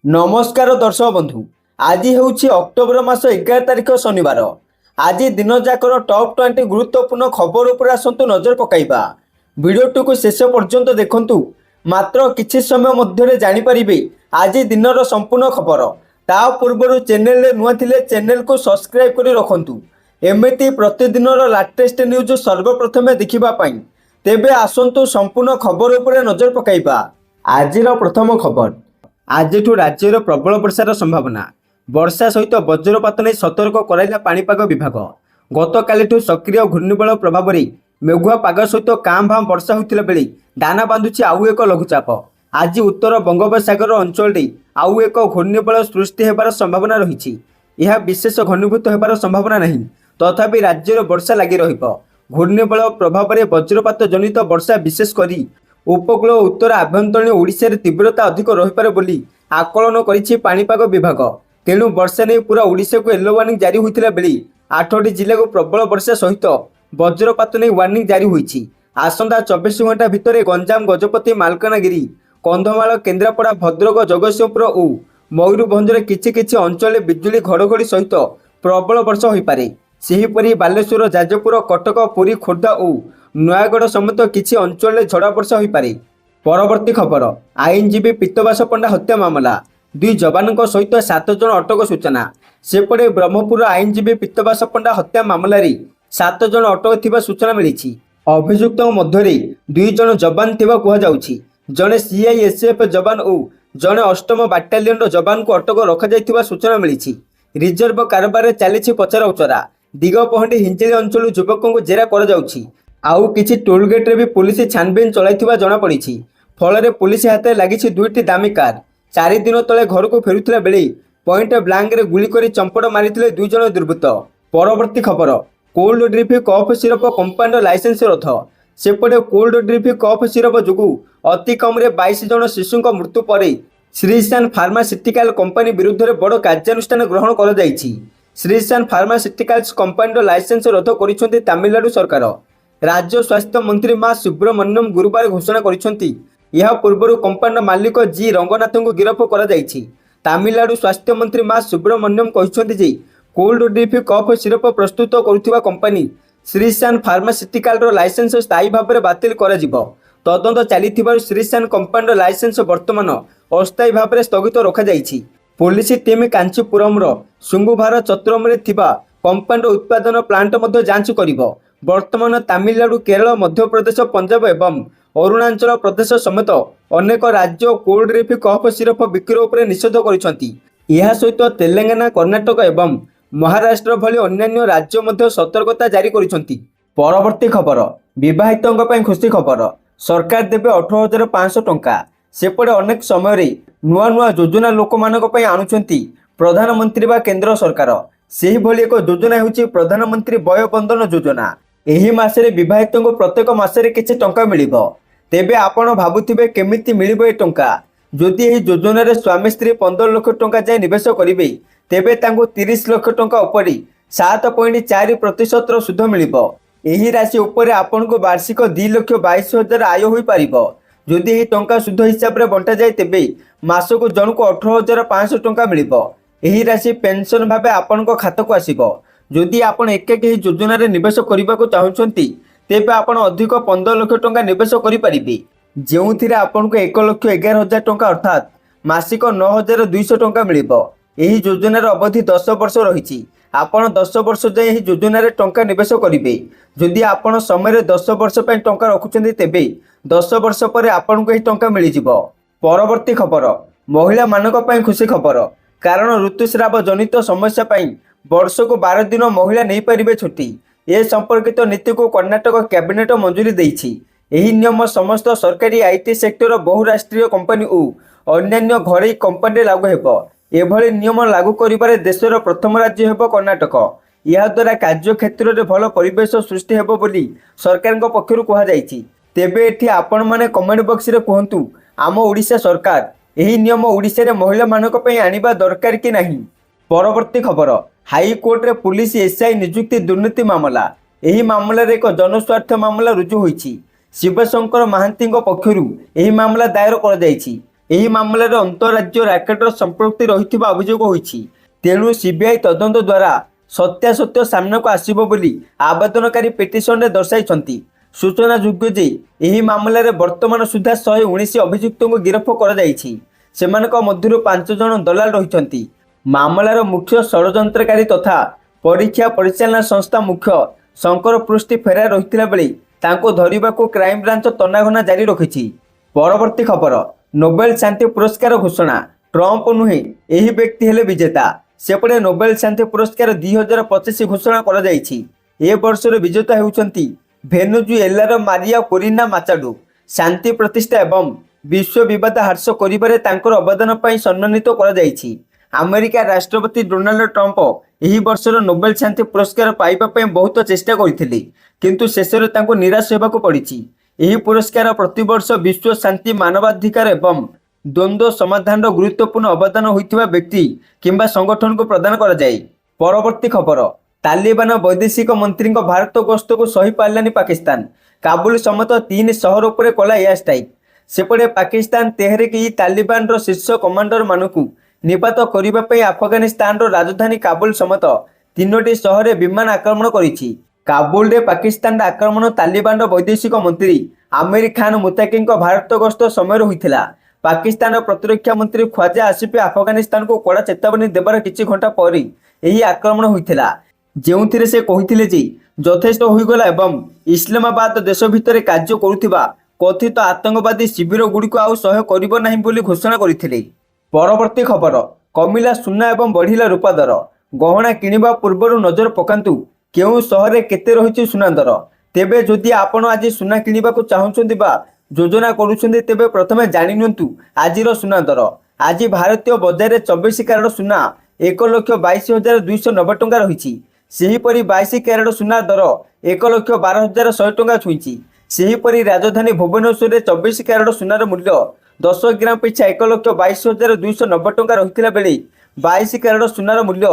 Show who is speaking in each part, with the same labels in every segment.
Speaker 1: नमस्कार दर्शक बंधु। आज हूँ अक्टोबर मास 11 तारिख शनिवार। आज दिन जाकर टॉप 20 गुरुत्वपूर्ण खबर उपर आसतु नजर पकाइबा। वीडियो को शेष पर्यंत देखंतु। मात्र किछि समय मध्य जानिपारिबे आज दिनर संपूर्ण खबर। ता पूर्व चैनल नुआ थिले चैनल को सब्सक्राइब करि रखंतु। एमिति प्रतिदिनर लेटेस्ट न्यूज सर्वप्रथमे देखिबा पाई। तेबे आसंतु संपूर्ण खबर उपर नजर पकाइबा। आजिर प्रथम खबर। आज राज्यर प्रबल वर्षार संभावना। वर्षा सहित वज्रपात नहीं सतर्क कराइला पाणीपाग विभाग। गतकाली सक्रिय घूर्णिबल प्रभाव में मेघुआ पाग सहित कां भां वर्षा होता बेले दाना बांधुची आउ एक लघुचाप। आज उत्तर बंगोपसागर अंचल आउ एक घूर्णिबल सृष्टि होबार संभावना रही। यह विशेष घनीभूत होबार संभावना नहीं, तथापि राज्यर वर्षा लगी रहिब। घूर्णिबल प्रभाव में वज्रपात जनित वर्षा विशेषकर उपकूल और उत्तर आभ्यंतरीण ओडिशा रे तीव्रता अधिक रहीपे बोली आकलन करिछि पाणीपाग विभाग। तेणु वर्षा नहीं पूरा ओडिशा को येलो वार्निंग जारी होइतिला बेले 8टी जिला को प्रबल वर्षा सहित वज्रपात नहीं वार्निंग जारी होइछि। आसंता 24 घंटा भितर गंजाम, गजपति, मालकानगिरी, कंधमाल, केन्द्रापड़ा, भद्रक, जगतसिंहपुर और मयूरभंजर किछि अंचल बिजुली घड़घड़ी सहित प्रबल वर्षा होइपारे। सेहीपरि बालेश्वर, जाजपुर, कटक, पुरी, खोर्धा और नयागढ़ समेत किछि अंचल झड़ा वर्षा होइपारे। परवर्ती खबर। आईनजीवी पीतवास पंडा हत्या मामला। 2 जवान सहित 7 जन अटक सूचना। सेपटे ब्रह्मपुर आईनजीवी पीतवास पंडा हत्या मामला 7 जन अटक थिबा सूचना मिली। अभियुक्त मध्य 2 जन जवान थिबा कुहा जाउछि। जने सीआईएसएफ जवान और जने 8म बाटालियन जवान को अटक रखा जाइथिबा सूचना मिली। रिजर्व कारबार चली पचरा उचरा। दिगपहंडी हिंचेली अंचल युवकों को जेरा कर जाउछि। आउ किछि टोलगेट रे भी पुलिस छानबीन चलाइथिबा जଣା पड़िछि। फल पुलिस हाथ लगी 2टी दामी कार। 4 दिन तले घर को फेरुथिला बेले पॉइंट ब्लांक रे गुली करी चंपड़ मारिथिले 2 जन दुर्बृत्त। परवर्ती खबर। Cold drink cough syrup compound licence रथ। सेपटे कोल्ड ड्रिंक कफ सिरप जोगु अति कम रे 22 जन शिशुक मृत्यु पर श्रीशान फार्मास्यूटिकल कंपनी विरुद्ध रे बड़ कार्यानुष्ठान ग्रहण कर जाइछि। श्रीशान फार्मास्यूटिकल्स कंपाउंड लाइसेंस रद्द करिसेंती तमिलनाडु सरकार। राज्य स्वास्थ्य मंत्री मां सुब्रमण्यम गुरुवार घोषणा करिसेंती। यह पूर्व कंपाउंड मालिक जी रंगनाथ को गिरफ कर जाइछि। तमिलनाडु स्वास्थ्य मंत्री मां सुब्रमण्यम कहिसेंती जे कोल्ड ड्रिंक कफ सिरप प्रस्तुत करुथिबा कंपनी श्रीशान फार्मास्यूटिकल लाइसेंस स्थायी भाव में बातिल करा जिवो। तदंत चली श्रीशान कंपाउंड लाइसेंस वर्तमान अस्थायी भाव में स्थगित रखा जाइछि। पुलिस टीम कांचीपुरम सुंगुभार चत्रम रे थिबा कंपाउंड उत्पादन प्लांट मध्य जांच करिवो। वर्तमान तमिलनाडु, केरल, मध्य प्रदेश, पंजाब एवं अरुणाचल प्रदेश समेत अनेक राज्य कोल्ड ड्रिंक कफ सिरप बिक्री उपर निषेध करिसेंती। यह सहित तेलंगाना, कर्नाटक एवं महाराष्ट्र भली अन्य राज्य मध्य सतर्कता जारी करिसेंती। परवर्ती खबर। विवाहितों पई खुशी खबर। सरकार देबे 18,500 टंका। सेपटे अनेक समय नुआ नुआ योजना लोक मानक पई आणुचंती प्रधानमंत्री बा केंद्र सरकार। सेही भली एक योजना हेउची प्रधानमंत्री वय बंधन योजना। एही मासरे विवाहितों को प्रत्येक मासरे किछि टंका मिलिबो। तेबे आपण भाबुथिबे केमिति मिलिबो ए टंका। जदि एही योजना रे स्वामी स्त्री 15 लाख टंका जाय निवेश करिवे तेबे तांको 30 लाख टंका उपरि 7.4% सुध मिलिबो। एही राशि उपरे आपण को वार्षिक 2,22,000 आय होई पारिबो। जदि एही टंका सुध हिसाब रे बंटा जाय तेबे मासको जणको 18,500 टंका मिलिबो। एही राशि पेंशन भाबे आपण को खाता को आसीबो। जदि आपण एक योजना रे निवेश करबा को चाहउछंती तेबे आपण अधिक 15 लाख टंका निवेश करि परिबे। जेउथिरे आपण को 1,11,000 टंका अर्थात मासिक 9,200 टंका मिलिबो। एही योजना रे अवधि 10 वर्ष रहिछि। आपण 10 वर्ष जाय एही योजना रे टंका निवेश करिवे। जदि आपण समय रे 10 वर्ष पय टंका रखुछंती तेबे 10 वर्ष परे आपण को एही टंका मिलि जिवो। परवर्ती खबर। महिला मानक पय खुशी खबर। कारण ऋतुस्राव जनित समस्या पय वर्ष को 12 दिन महिला नहीं पारिबे छुट्टी। ए संपर्कित नीति को कर्नाटक कैबिनेट मंजूरी देइछि। एही नियम समस्त सरकारी आईटी सेक्टर, बहुराष्ट्रीय कंपनी और अन्य घरोई कंपनी लागू हेबो। एभली नियम लागू करिबारे देशर प्रथम राज्य हेबो कर्नाटक। या द्वारा कार्य क्षेत्र में भल परिवेश सृष्टि हेबो बोली सरकार पक्षरु कहा जाइछि। तेबे एठी आपण माने कमेंट बॉक्स रे कहंतु आम ओडिशा सरकार एही नियम ओडिशा रे महिला मानक पई आनिबा दरकार कि नहीं। परवर्ती खबर। हाईकोर्ट रे पुलिस एसआई नियुक्ति दुर्नीति मामला। एही मामला रे एक जनस्वार्थ मामला रुजु होईछि। शिवशंकर महांती पक्षरु एही मामला दायर कर जाइछि। ଏହି ମାମଲାରେ ଅନ୍ତଃରାଜ୍ୟ ରାକେଟର ସମ୍ପୃକ୍ତି ରହିଥିବା ଅଭିଯୋଗ ହୋଇଛି। ତେଣୁ ସିବିଆଇ ତଦନ୍ତ ଦ୍ୱାରା ସତ୍ୟାସତ୍ୟ ସାମ୍ନାକୁ ଆସିବ ବୋଲି ଆବେଦନକାରୀ ପିଟିସନରେ ଦର୍ଶାଇଛନ୍ତି। ସୂଚନାଯୋଗ୍ୟ ଯେ ଏହି ମାମଲାରେ ବର୍ତ୍ତମାନ ସୁଦ୍ଧା 119 ଅଭିଯୁକ୍ତଙ୍କୁ ଗିରଫ କରାଯାଇଛି। ସେମାନଙ୍କ ମଧ୍ୟରୁ 5 ଜଣ ଦଲାଲ ରହିଛନ୍ତି। ମାମଲାର ମୁଖ୍ୟ ଷଡ଼ଯନ୍ତ୍ରକାରୀ ତଥା ପରୀକ୍ଷା ପରିଚାଳନା ସଂସ୍ଥା ମୁଖ୍ୟ ଶଙ୍କର ପୃଷ୍ଟି ଫେରାର ରହିଥିଲା ବେଳେ ତାଙ୍କୁ ଧରିବାକୁ କ୍ରାଇମବ୍ରାଞ୍ଚ ତନାଘନା ଜାରି ରଖିଛି। ପରବର୍ତ୍ତୀ ଖବର, ନୋବେଲ ଶାନ୍ତି ପୁରସ୍କାର ଘୋଷଣା। ଟ୍ରମ୍ପ ନୁହେଁ, ଏହି ବ୍ୟକ୍ତି ହେଲେ ବିଜେତା। ସେପଟେ ନୋବେଲ ଶାନ୍ତି ପୁରସ୍କାର 2025 ଘୋଷଣା କରାଯାଇଛି। ଏ ବର୍ଷର ବିଜେତା ହେଉଛନ୍ତି ଭେନେଜୁଏଲାର ମାରିଆ କୋରିନା ମାଚାଡୋ। ଶାନ୍ତି ପ୍ରତିଷ୍ଠା ଏବଂ ବିଶ୍ୱ ବିବାଦ ହ୍ରାସ କରିବାରେ ତାଙ୍କର ଅବଦାନ ପାଇଁ ସମ୍ମାନିତ କରାଯାଇଛି। ଆମେରିକା ରାଷ୍ଟ୍ରପତି ଡୋନାଲ୍ଡ ଟ୍ରମ୍ପ ଏହି ବର୍ଷର ନୋବେଲ ଶାନ୍ତି ପୁରସ୍କାର ପାଇବା ପାଇଁ ବହୁତ ଚେଷ୍ଟା କରିଥିଲେ, କିନ୍ତୁ ଶେଷରେ ତାଙ୍କୁ ନିରାଶ ହେବାକୁ ପଡ଼ିଛି। ଏହି ପୁରସ୍କାର ପ୍ରତିବର୍ଷ ବିଶ୍ୱ ଶାନ୍ତି, ମାନବାଧିକାର ଏବଂ ଦ୍ୱନ୍ଦ୍ୱ ସମାଧାନର ଗୁରୁତ୍ୱପୂର୍ଣ୍ଣ ଅବଦାନ ହୋଇଥିବା ବ୍ୟକ୍ତି କିମ୍ବା ସଂଗଠନକୁ ପ୍ରଦାନ କରାଯାଏ। ପରବର୍ତ୍ତୀ ଖବର, ତାଲିବାନ ବୈଦେଶିକ ମନ୍ତ୍ରୀଙ୍କ ଭାରତ ଗସ୍ତକୁ ସହିପାରିଲାନି ପାକିସ୍ତାନ। କାବୁଲ ସମେତ 3 ସହର ଉପରେ କଲା ଏୟାର ଷ୍ଟ୍ରାଇକ୍। ସେପଟେ ପାକିସ୍ତାନ ତେହରିକ ଇ ତାଲିବାନର ଶୀର୍ଷ କମାଣ୍ଡରମାନଙ୍କୁ ନିପାତ କରିବା ପାଇଁ ଆଫଗାନିସ୍ତାନର ରାଜଧାନୀ କାବୁଲ ସମେତ 3ଟି ସହରରେ ବିମାନ ଆକ୍ରମଣ କରିଛି। କାବୁଲରେ ପାକିସ୍ତାନର ଆକ୍ରମଣ ତାଲିବାନର ବୈଦେଶିକ ମନ୍ତ୍ରୀ ଆମିର ଖାନ ମୁତାକିଙ୍କ ଭାରତ ଗସ୍ତ ସମୟରେ ହୋଇଥିଲା। ପାକିସ୍ତାନର ପ୍ରତିରକ୍ଷା ମନ୍ତ୍ରୀ ଖ୍ୱାଜା ଆସିଫ ଆଫଗାନିସ୍ତାନକୁ କଡ଼ା ଚେତାବନୀ ଦେବାର କିଛି ଘଣ୍ଟା ପରେ ଏହି ଆକ୍ରମଣ ହୋଇଥିଲା, ଯେଉଁଥିରେ ସେ କହିଥିଲେ ଯେ ଯଥେଷ୍ଟ ହୋଇଗଲା ଏବଂ ଇସଲାମାବାଦ ଦେଶ ଭିତରେ କାର୍ଯ୍ୟ କରୁଥିବା କଥିତ ଆତଙ୍କବାଦୀ ଶିବିରଗୁଡ଼ିକୁ ଆଉ ସହ୍ୟ କରିବ ନାହିଁ ବୋଲି ଘୋଷଣା କରିଥିଲେ। ପରବର୍ତ୍ତୀ ଖବର, କମିଲା ସୁନା ଏବଂ ବଢ଼ିଲା ରୂପା ଦର। ଗହଣା କିଣିବା ପୂର୍ବରୁ ନଜର ପକାନ୍ତୁ କେଉଁ ସହରରେ କେତେ ରହିଛି ସୁନା ଦର। ତେବେ ଯଦି ଆପଣ ଆଜି ସୁନା କିଣିବାକୁ ଚାହୁଁଛନ୍ତି ବା ଯୋଜନା କରୁଛନ୍ତି, ତେବେ ପ୍ରଥମେ ଜାଣିନିଅନ୍ତୁ ଆଜିର ସୁନା ଦର। ଆଜି ଭାରତୀୟ ବଜାରରେ 24 କ୍ୟାରେଟ ସୁନା 1,22,290 ଟଙ୍କା ରହିଛି। ସେହିପରି 22 କ୍ୟାରେଟ ସୁନା ଦର 1,12,100 ଟଙ୍କା ଛୁଇଁଛି। ସେହିପରି ରାଜଧାନୀ ଭୁବନେଶ୍ୱରରେ 24 କ୍ୟାରେଟ ସୁନାର ମୂଲ୍ୟ 10 ଗ୍ରାମ ପିଛା 1,22,290 ଟଙ୍କା ରହିଥିଲା ବେଳେ 22 କ୍ୟାରେଟ ସୁନାର ମୂଲ୍ୟ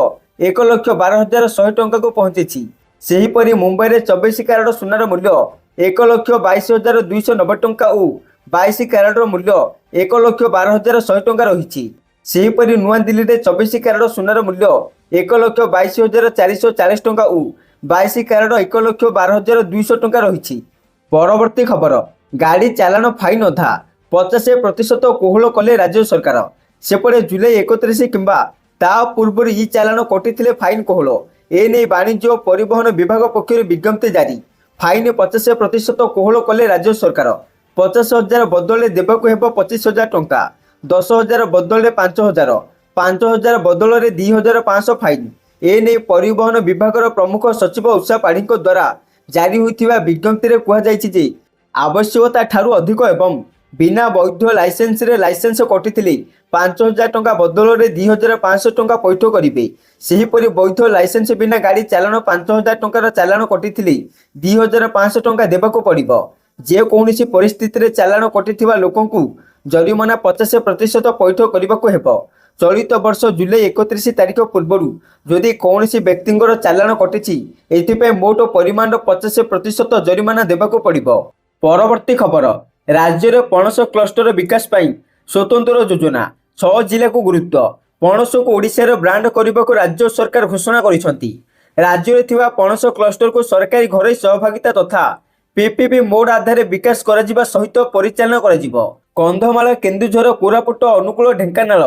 Speaker 1: 1,12,100 ଟଙ୍କାକୁ ପହଞ୍ଚିଛି। ସେହିପରି ମୁମ୍ବାଇରେ 24 କ୍ୟାରେଟ ସୁନାର ମୂଲ୍ୟ 1,22,290 ଟଙ୍କା ଓ 22 କ୍ୟାରେଟର ମୂଲ୍ୟ 1,12,100 ଟଙ୍କା ରହିଛି। ସେହିପରି ନୂଆଦିଲ୍ଲୀରେ 24 କ୍ୟାରେଟ ସୁନାର ମୂଲ୍ୟ 1,22,440 ଟଙ୍କା ଓ 22 କ୍ୟାରେଟ 1,12,200 ଟଙ୍କା ରହିଛି। ପରବର୍ତ୍ତୀ ଖବର, ଗାଡ଼ି ଚାଲାଣ ଫାଇନ୍ ଅଧା 50% କୋହଳ କଲେ ରାଜ୍ୟ ସରକାର। ସେପଟେ ଜୁଲାଇ 31 କିମ୍ବା ତା ପୂର୍ବରୁ ଇ ଚାଲାଣ କଟିଥିଲେ ଫାଇନ୍ କୋହଳ। ଏନେଇ ବାଣିଜ୍ୟ ଓ ପରିବହନ ବିଭାଗ ପକ୍ଷରୁ ବିଜ୍ଞପ୍ତି ଜାରି। ଫାଇନ୍ 50% କୋହଳ କଲେ ରାଜ୍ୟ ସରକାର। 50,000 ବଦଳରେ ଦେବାକୁ ହେବ 25,000 ଟଙ୍କା, 10,000 ବଦଳରେ 5,000, 5,000 ବଦଳରେ 2,500 ଫାଇନ୍। ଏନେଇ ପରିବହନ ବିଭାଗର ପ୍ରମୁଖ ସଚିବ ଉଷା ପାଢ଼ୀଙ୍କ ଦ୍ୱାରା ଜାରି ହୋଇଥିବା ବିଜ୍ଞପ୍ତିରେ କୁହାଯାଇଛି ଯେ ଆବଶ୍ୟକତା ଠାରୁ ଅଧିକ ଏବଂ ବିନା ବୈଧ ଲାଇସେନ୍ସରେ ଲାଇସେନ୍ସ କଟିଥିଲେ 5,000 ଟଙ୍କା ବଦଳରେ 2,500 ଟଙ୍କା ପୈଠ କରିବେ। ସେହିପରି ବୈଧ ଲାଇସେନ୍ସ ବିନା ଗାଡ଼ି ଚାଲାଣ 5,000 ଟଙ୍କାର ଚାଲାଣ କଟିଥିଲେ 2,500 ଟଙ୍କା ଦେବାକୁ ପଡ଼ିବ। ଯେକୌଣସି ପରିସ୍ଥିତିରେ ଚାଲାଣ କଟିଥିବା ଲୋକଙ୍କୁ ଜରିମାନା 50% ପୈଠ କରିବାକୁ ହେବ। ଚଳିତ ବର୍ଷ ଜୁଲାଇ 31 ତାରିଖ ପୂର୍ବରୁ ଯଦି କୌଣସି ବ୍ୟକ୍ତିଙ୍କର ଚାଲାଣ କଟିଛି, ଏଥିପାଇଁ ମୋଟ ପରିମାଣର 50% ଜରିମାନା ଦେବାକୁ ପଡ଼ିବ। ପରବର୍ତ୍ତୀ ଖବର, ରାଜ୍ୟରେ ପଣସ କ୍ଲଷ୍ଟର ବିକାଶ ପାଇଁ ସ୍ୱତନ୍ତ୍ର ଯୋଜନା। 6 ଜିଲ୍ଲାକୁ ଗୁରୁତ୍ୱ। ପଣସକୁ ଓଡ଼ିଶାର ବ୍ରାଣ୍ଡ କରିବାକୁ ରାଜ୍ୟ ସରକାର ଘୋଷଣା କରିଛନ୍ତି। ରାଜ୍ୟରେ ଥିବା ପଣସ କ୍ଲଷ୍ଟରକୁ ସରକାରୀ ଘରୋଇ ସହଭାଗିତା ତଥା ପିପିପି ମୋଡ୍ ଆଧାରରେ ବିକାଶ କରାଯିବା ସହିତ ପରିଚାଳନା କରାଯିବ। କନ୍ଧମାଳ, କେନ୍ଦୁଝର, କୋରାପୁଟ, ଅନୁଗୁଳ, ଢେଙ୍କାନାଳ,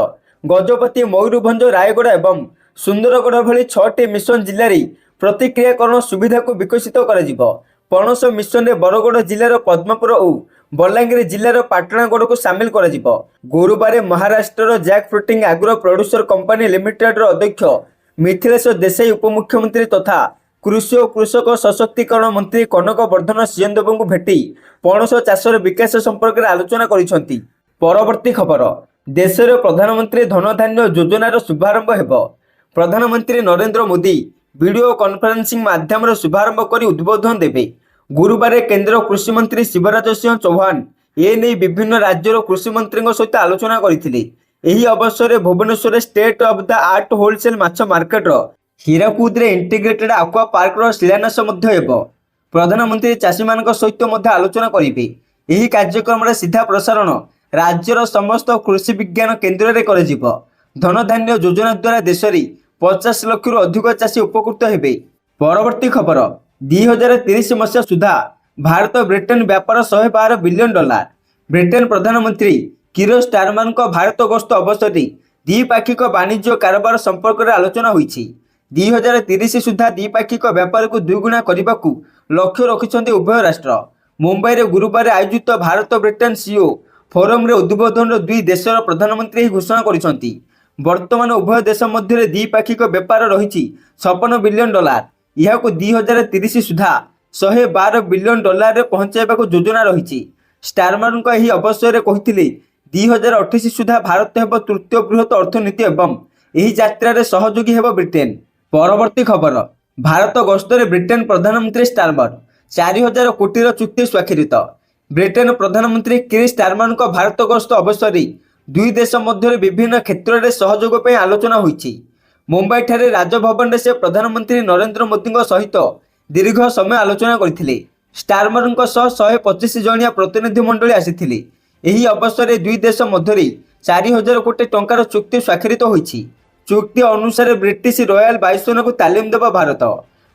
Speaker 1: ଗଜପତି, ମୟୂରଭଞ୍ଜ, ରାୟଗଡ଼ା ଏବଂ ସୁନ୍ଦରଗଡ଼ ଭଳି 6ଟି ମିଶନ ଜିଲ୍ଲାରେ ପ୍ରତିକ୍ରିୟାକରଣ ସୁବିଧାକୁ ବିକଶିତ କରାଯିବ। ପଣସ ମିଶନରେ ବରଗଡ଼ ଜିଲ୍ଲାର ପଦ୍ମପୁର ଓ ବଲାଙ୍ଗୀର ଜିଲ୍ଲାର ପାଟଣାଗଡ଼କୁ ସାମିଲ କରାଯିବ। ଗୁରୁବାର ମହାରାଷ୍ଟ୍ରର ଜ୍ୟାକ୍ ଫ୍ରୁଟିଂ ଆଗ୍ରୋ ପ୍ରଡ୍ୟୁସର କମ୍ପାନୀ ଲିମିଟେଡର ଅଧ୍ୟକ୍ଷ ମିଥିଳେଶ ଦେଶାଇ, ଉପମୁଖ୍ୟମନ୍ତ୍ରୀ ତଥା କୃଷି ଓ କୃଷକ ସଶକ୍ତିକରଣ ମନ୍ତ୍ରୀ କନକ ବର୍ଦ୍ଧନ ସିଂହଦେବଙ୍କୁ ଭେଟି ପଣସ ଚାଷର ବିକାଶ ସମ୍ପର୍କରେ ଆଲୋଚନା କରିଛନ୍ତି। ପରବର୍ତ୍ତୀ ଖବର, ଦେଶରେ ପ୍ରଧାନମନ୍ତ୍ରୀ ଧନଧାନ୍ୟ ଯୋଜନାର ଶୁଭାରମ୍ଭ ହେବ। ପ୍ରଧାନମନ୍ତ୍ରୀ ନରେନ୍ଦ୍ର ମୋଦି ଭିଡିଓ କନଫରେନ୍ସିଂ ମାଧ୍ୟମରେ ଶୁଭାରମ୍ଭ କରି ଉଦ୍ବୋଧନ ଦେବେ। ଗୁରୁବାର କେନ୍ଦ୍ର କୃଷିମନ୍ତ୍ରୀ ଶିବରାଜ ସିଂହ ଚୌହାନ ଏନେଇ ବିଭିନ୍ନ ରାଜ୍ୟର କୃଷିମନ୍ତ୍ରୀଙ୍କ ସହିତ ଆଲୋଚନା କରିଥିଲେ। ଏହି ଅବସରରେ ଭୁବନେଶ୍ୱରରେ state of the art wholesale ମାଛ ମାର୍କେଟର ହୀରାକୁଦରେ ଇଣ୍ଟିଗ୍ରେଟେଡ୍ ଆକ୍ୱା ପାର୍କର ଶିଳାନ୍ୟାସ ମଧ୍ୟ ହେବ। ପ୍ରଧାନମନ୍ତ୍ରୀ ଚାଷୀମାନଙ୍କ ସହିତ ମଧ୍ୟ ଆଲୋଚନା କରିବେ। ଏହି କାର୍ଯ୍ୟକ୍ରମରେ ସିଧା ପ୍ରସାରଣ राज्यर समस्त कृषि विज्ञान केन्द्र में कर धनधान्य योजना द्वारा देश में 50 लाख रु अधिक चाषी उपकृत हेबे। परवर्ती खबर 2030 मसीहा सुधा भारत ब्रिटेन व्यापार 112 बिलियन डॉलर। ब्रिटेन प्रधानमंत्री कीर स्टारमर भारत गस्त अवसर में द्विपाक्षिक वाणिज्य कारोबार संपर्क में आलोचना होईछि। 2030 सुधा द्विपाक्षिक व्यापार को दुईगुणा करने को लक्ष्य रखिछन्ति उभय राष्ट्र। मुंबई में गुरुवार आयोजित भारत ब्रिटेन सीओ फोरम रे उद्बोधन दुई देशर प्रधानमंत्री घोषणा करिसन्ति। वर्तमान उभय देश मध्य द्विपाक्षिक व्यापार रही 56 बिलियन डॉलर। यह 2030 सुधा 112 बिलियन डॉलर रे पहुंचाइबा योजना रही। स्टारमर यह अवसर में कहते 2028 सुधा भारत हेब तृतीय बृहत अर्थनीति एवं यह यात्रा सहयोगी हेब ब्रिटेन। परवर्ती खबर भारत गस्तरे ब्रिटेन प्रधानमंत्री स्टारमर 4000 कोटी चुक्ति स्वाक्षरित। ब्रिटेन प्रधानमंत्री कीर स्टारमर भारत गस्त अवसर में दुई देश मध्य विभिन्न क्षेत्र में सहयोग पर आलोचना होईछि। मुंबई ठारे राजभवन में से प्रधानमंत्री नरेंद्र मोदी सहित दीर्घ समय आलोचना करथिले। स्टारमर 125 जणिया प्रतिनिधि मंडली आसिथिले। एही अवसर में दुई देश मध्य 4000 कोटी टंकार चुक्ति स्वाक्षरित होईछि। चुक्ति अनुसार ब्रिटिश रॉयल वायुसेना को तालीम देव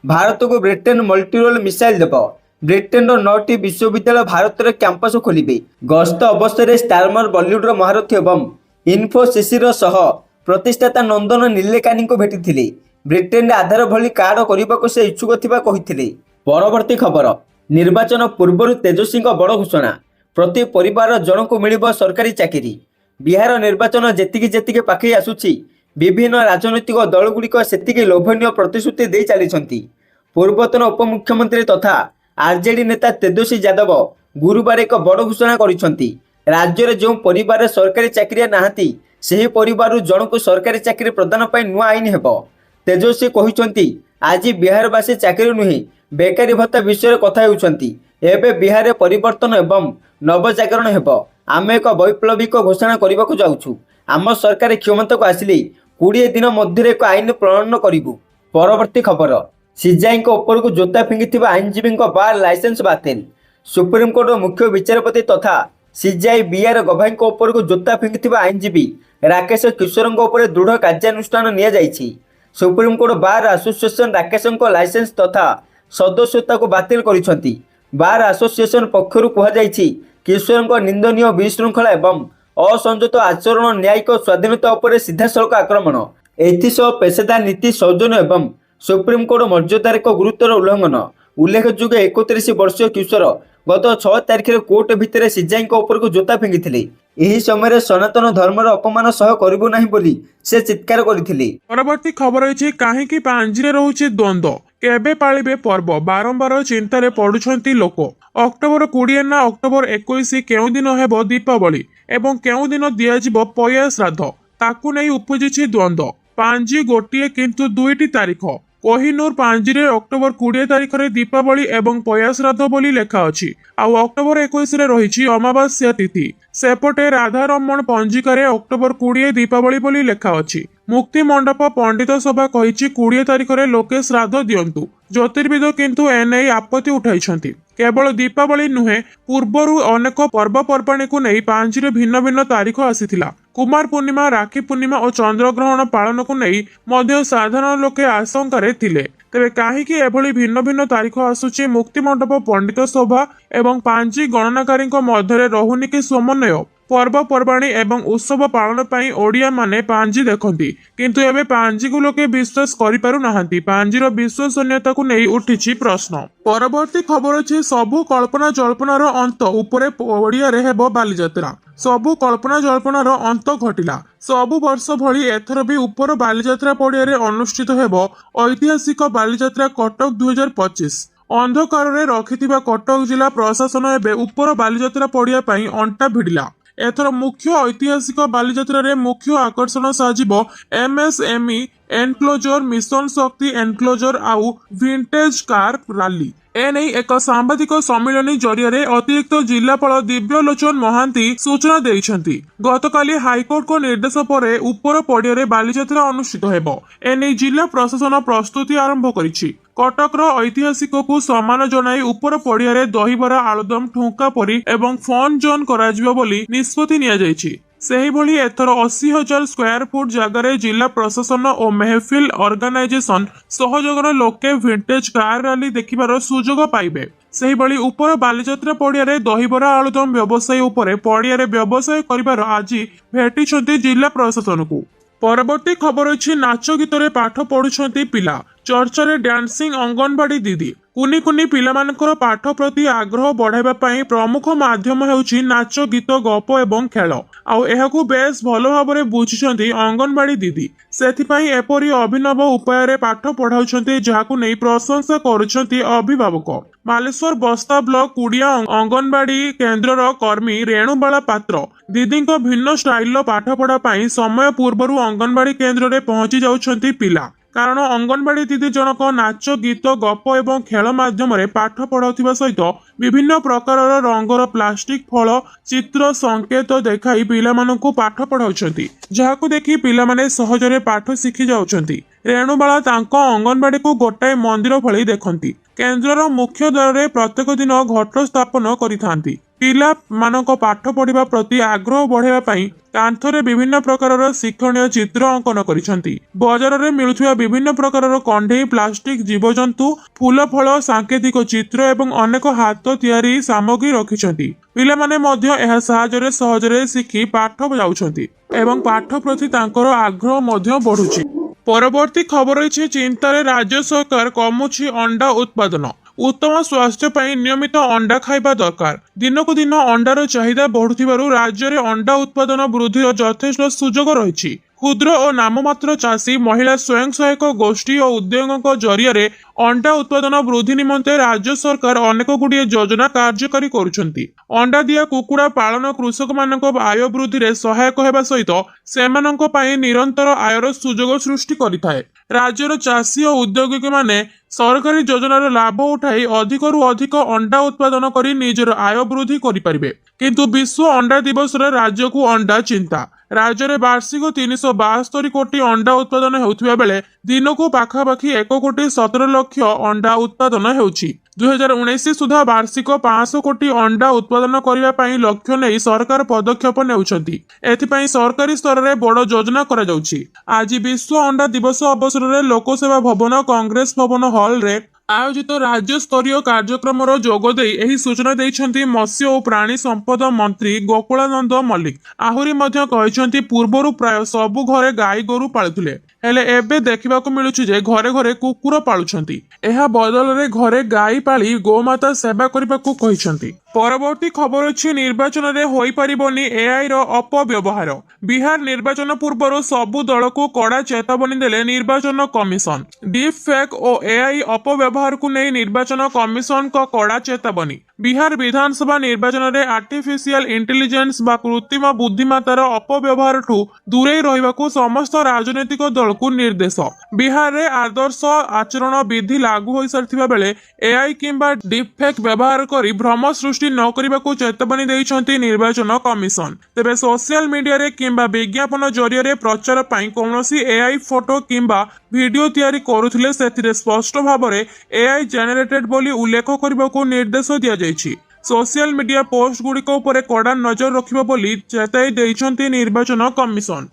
Speaker 1: भारत को ब्रिटेन मल्टीरोल मिसाइल देव। ब्रिटेन 9टी विश्वविद्यालय भारत में कैंपस खोलिबे। गस्त अवसर स्टारमर बॉलीवुड महारथी एवं इन्फोसिस प्रतिष्ठाता नंदन नीलेकानी को भेटिथिले। ब्रिटेन आधार भली कार्ड करने से इच्छुक थिबा कहिथिले। परवर्ती खबर निर्वाचन पूर्व तेजस्वी बड़ घोषणा प्रति परिवार जनकु मिलिब सरकारी चाकरी। बिहार निर्वाचन जेतिकी जेतिकी पाखे आसुछि विभिन्न राजनैतिक दलगुड़िक सेतिकी लोभनीय प्रतिश्रुति दे चली। पूर्वतन उपमुख्यमंत्री तथा आरजेडी नेता तेजस्वी यादव गुरुवार एक बड़ घोषणा करिसंती। राज्य में जो परिवार सरकारी चाकरिया नाहांती ସେହି परिवार जनकु सरकारी चाकरी प्रदान पर नुआ आईन हेब। तेजस्वी कहिसंती आज बिहारवासी चाकरी नुहे बेकारी भत्ता विषय कथा होउछंती। एबे बिहार परिवर्तन एवं नवजागरण हेब। आम एक वैप्लविक घोषणा करने को जाउछु। आम सरकार क्षमता को आसिले 20 दिन मध्य एक आईन प्रणयन करूँ। परवर्ती खबर सीजेआई उपर को जोता फिंगी आईनजीवी बार लाइसेंस बातिल। सुप्रीमकोर्ट मुख्य विचारपति तथा सीजेआई बीआर गभाई उपर को जोता फिंगी आईनजीवी राकेश किशोर दृढ़ कार्यानुष्ठान नियाଯାଇଛି। Supreme court bar association Rakesh licence तथा सदस्यता को बातिल करिसंती। बार एसोसिएशन पक्षर कहुଯାଇଛି किशोर निंदनीय विशृंखला एवं असंजत आचरण न्यायिक स्वाधीनता उपर सीधासलख आक्रमण एथिसह पेशेदार नीति सौजन्य एवं सुप्रीमकोर्ट मर्यादार एक गुरुतर उल्लंघन। उल्लेखযোग्य 31 वर्षीय किशोर गत 6 तारिख में कोर्ट भितर सीजेआई उपर को जोता फिंगी। यही समय सनातन धर्मर अपमान सह करिबु नाही बोली से चित्कार करथिले।
Speaker 2: परवर्ती खबर अछि काहेकि पांजिरे रहुछि द्वंद्व केबे पालिबे पर्व बारंबार चिंतारे पडुछंती लोक। अक्टोबर 20 ना अक्टोबर 21 केउ दिन हेबो दीपावली एवं केउ दिन दियाजिबो पया श्राद्ध ताकू नै उपजिछि द्वंद्व। पांजी गोटिए किंतु दुईटी तारीख। कोहिनूर पांजिरे अक्टोबर 20 तारिख रे दीपावली एवं पया श्राद्ध बोली लेखा अछि। आउ अक्टोबर 21 रे रहिछि अमावास्या तिथि। सेपटे राधारमण पंजिकारे अक्टोबर 20 दीपावली बोली लेखा अछि। मुक्ति मंडप पंडित सभा कहिछि 20 तारिख रे लोके श्राद्ध दियंतु। ज्योतिर्विद किंतु एने आपत्ति उठाइछंती। केवल दीपावली नुहे पूर्वरु अनेक पर्वपर्वाणी को नहीं पांजिरे भिन्न भिन्न तारीख आसीथिला। कुमार पूर्णिमा राखी पूर्णिमा और चंद्रग्रहण पालन को नहीं मध्य साधारण लोके आशंकारे थिले। तेबे काहेकि एभली भिन्न भिन्न तारीख आसुची मुक्ति मंडप पंडित सभा एवं पांजी गणनाकारी मध्य रहुनी कि समन्वय पर्वपर्वाणी एवं उत्सव पालन पाई ओडिया माने पांजी देखंती किंतु एबे पांजी को लोके विश्वास करि पारु नाहंती। पांजीर विश्वसनीयता को नहीं उठिछि प्रश्न। परवर्ती खबर अछि सबु कल्पना जल्पनार अंत उपरे ओडिया रे हेबो बालीजात्रा। सबु कल्पना जल्पनार अंत घटिला। सबु वर्ष भली एथर भी उपर बालीजात्रा पड़िया रे अनुष्ठित हेबो ऐतिहासिक बालीजात्रा कटक 2025। अंधकार रे रखिथिबा कटक जिला प्रशासन एबे उपर बालीजात्रा पड़िया पई अंटा भिड़िला। एथर मुख्य ऐतिहासिक बालीजात्रा रे मुख्य आकर्षण साजिबो एमएसएमई एनक्लोजर मिशन शक्ति एनक्लोजर आउ विंटेज कार रैली एने एक सांबादिक सम्मिलन जरिए अतिरिक्त जिलापाल दिव्यलोचन महांती सूचना देइछंती। गतकाली हाईकोर्ट को निर्देश पर उपर पड़िया बालीजात्रा अनुष्ठित हेबो। एने जिला प्रशासन प्रस्तुति आरंभ करिछि। कटकर ऐतिहासिक को सम्मान जनाई उपर पड़िया दहीबरा आलुदम ठुंका परी एवं फन जोन कराजिबो बोली निष्पत्ति निया जायछि। सेहीभଳି एथर 80,000 स्क्वायर फुट जगार जिला प्रशासन और मेहफिल ऑर्गेनाइजेशन सहयोगर लोके विंटेज कार रैली देखिबार सुजोग पाइबे। सेहीभଳି उपर बालीजात्रा पड़िया दहीबरा आलुदम व्यवसायी उपरे पड़िया व्यवसाय करिबार आज भेटिछंती जिला प्रशासन को। परवर्ती खबर अछि नाच गीतरे पाठ पढ़ुछंती पिला चर्चारे डांसिंग अंगनवाड़ी दीदी कुनी कुनी पिलामानकर पाठ प्रति आग्रह बढ़ाइबा पई प्रमुख माध्यम हेउछि नाच गीत गप एवं खेल आउ एहाकू बेस भलो भाबरे बुझिछंती अंगनवाड़ी दीदी। सेथिपई एपरि अभिनव उपाय पाठ पढ़ाउछंती जाहाकू नै प्रशंसा करुछंती अभिभावक। बालेश्वर बस्ता ब्लॉक कुड़िया अंगनवाड़ी केन्द्रर कर्मी रेणुबाला पात्र दीदींको भिन्न स्टाइल पाठ पढ़ा पई समय पूर्वरु अंगनवाड़ी केन्द्र रे पहुंची जाउछंती पिला। कारण अंगनवाड़ी दीदी जनक नाच गीत गप एवं खेल माध्यम पाठ पढ़ाउथिबा सहित विभिन्न प्रकार रंगर प्लास्टिक फल चित्र संकेत देखाई पिलामानंकु पाठ पढ़ाउछंती जहाकू देखि पिलामाने सहजरे पाठ शिखि जाउछंती। रेणुबाला तांको अंगनवाड़ी को गोटाए मंदिर भली देखंती। केन्द्रर मुख्य द्वार रे प्रत्येक दिन घट स्थापन करिथांती। पिला मानक पाठ पढ़िबा प्रति आग्रह बढ़ाइबा पई कांथरे विभिन्न प्रकार शिक्षणीय चित्र अंकन करिसंती। बाजार रे मिलुथिबा विभिन्न प्रकार कंढे प्लास्टिक जीवजंतु फूल फल सांकेतिक चित्र एवं अनेक हाथ तैयारी सामग्री रखिसंती। पिला माने मध्य एहा सहायरे सहजरे शिखि पाठ जाउछंती एवं पाठ प्रति तांकर आग्रह मध्य बढ़ुछि। परवर्ती खबर अछि चिंतारे राज्य सरकार कमुछि अंडा उत्पादन। उत्तम स्वास्थ्य ପାଇଁ नियमित अंडा खाइबा दरकार। दिनकू दिन अंडार चाहिदा बढ़ुथिबारु राज्य रे अंडा उत्पादन वृद्धिर यथेष्ट सुजोग रहिछि। क्षुद्र और नाममात्र चाषी महिला स्वयं सहायक गोष्ठी और उद्योगों जरिए अंडा उत्पादन वृद्धि निमंते राज्य सरकार अनेक गुड़िए योजना कार्यकारी करुछंती। अंडा दिया कुकुड़ा पालन कृषक मानक आय वृद्धि रे सहायक हेबा सहित सेमानक पई निरंतर आयर सुजोग सृष्टि करिथाए। राज्यर चाषी और उद्योगी माने सरकारी योजनार लाभ उठाई अधिकरू अधिक अंडा उत्पादन करी निजर आय वृद्धि करिपारिबे। किंतु विश्व अंडा दिवस रे राज्य को अंडा चिंता। राज्य रे वार्षिक 372 कोटी अंडा उत्पादन हेउथिबा बेले दिनकू पाखापाखि 1,17,00,000 अंडा उत्पादन हेउछि। 2019 सुधा वार्षिक 500 कोटी अंडा उत्पादन करबा पई लक्ष्य नै सरकार पदक्षेप नेउछंती। एथिपई सरकारी स्तर रे बड़ योजना करा जाउछि। आज विश्व अंडा दिवस अवसर रे लोकसेवा भवन कांग्रेस भवन हॉल रे आयोजित राज्य स्तरीय कार्यक्रम जोगदे एही सूचना देइछंती मत्स्य और प्राणी संपद मंत्री गोकुलानंद मल्लिक। आहुरी मध्य कहिछंती पूर्वरु प्राय सबु घरे गाई गोरु पाळुथिले हेले एबे देखिबाकू मिलुछि जे घरे घरे कुकुर पाळुछंती। एहा बदल रे घरे गाई पाळी गोमाता सेवा करिबाकू कहिछंती। परवर्ती खबर अछि निर्वाचन रे होई परिबोनी एआई रो अपव्यवहार। बिहार निर्वाचन पूर्वरु सबु दल को कड़ा चेतावनी देले निर्वाचन कमिशन। डीप फेक और एआई अपव्यवहार को नहीं निर्वाचन कमिशन को कड़ा चेतावनी। बिहार विधानसभा निर्वाचन रे आर्टिफिशियल इंटेलिजेंस बा कृत्रिम बुद्धिमत्तार अपव्यवहार ठू दूरे रहिबाकू समस्त राजनीतिक दल को निर्देश। बिहार रे आदर्श आचरण विधि लागू होई सारथिबा बेले एआई किंबा डीप फेक व्यवहार करी भ्रम सृष्टि न करिबाकू चेतावनी देइछंती निर्वाचन कमिशन। तेबे सोशल मीडिया रे किंबा विज्ञापन जरिए रे प्रचार पई कोनोसी एआई फोटो किंबा वीडियो तैयारी करुथिले सेथिरे स्पष्ट भाबरे एआई जेनेरेटेड बोली उल्लेख करिबाकू निर्देश दिया जायछि। सोशल मीडिया पोस्ट गुड़िक उपरे कड़ा नजर रखिबा बोली चेताई देइछंती निर्वाचन कमिशन।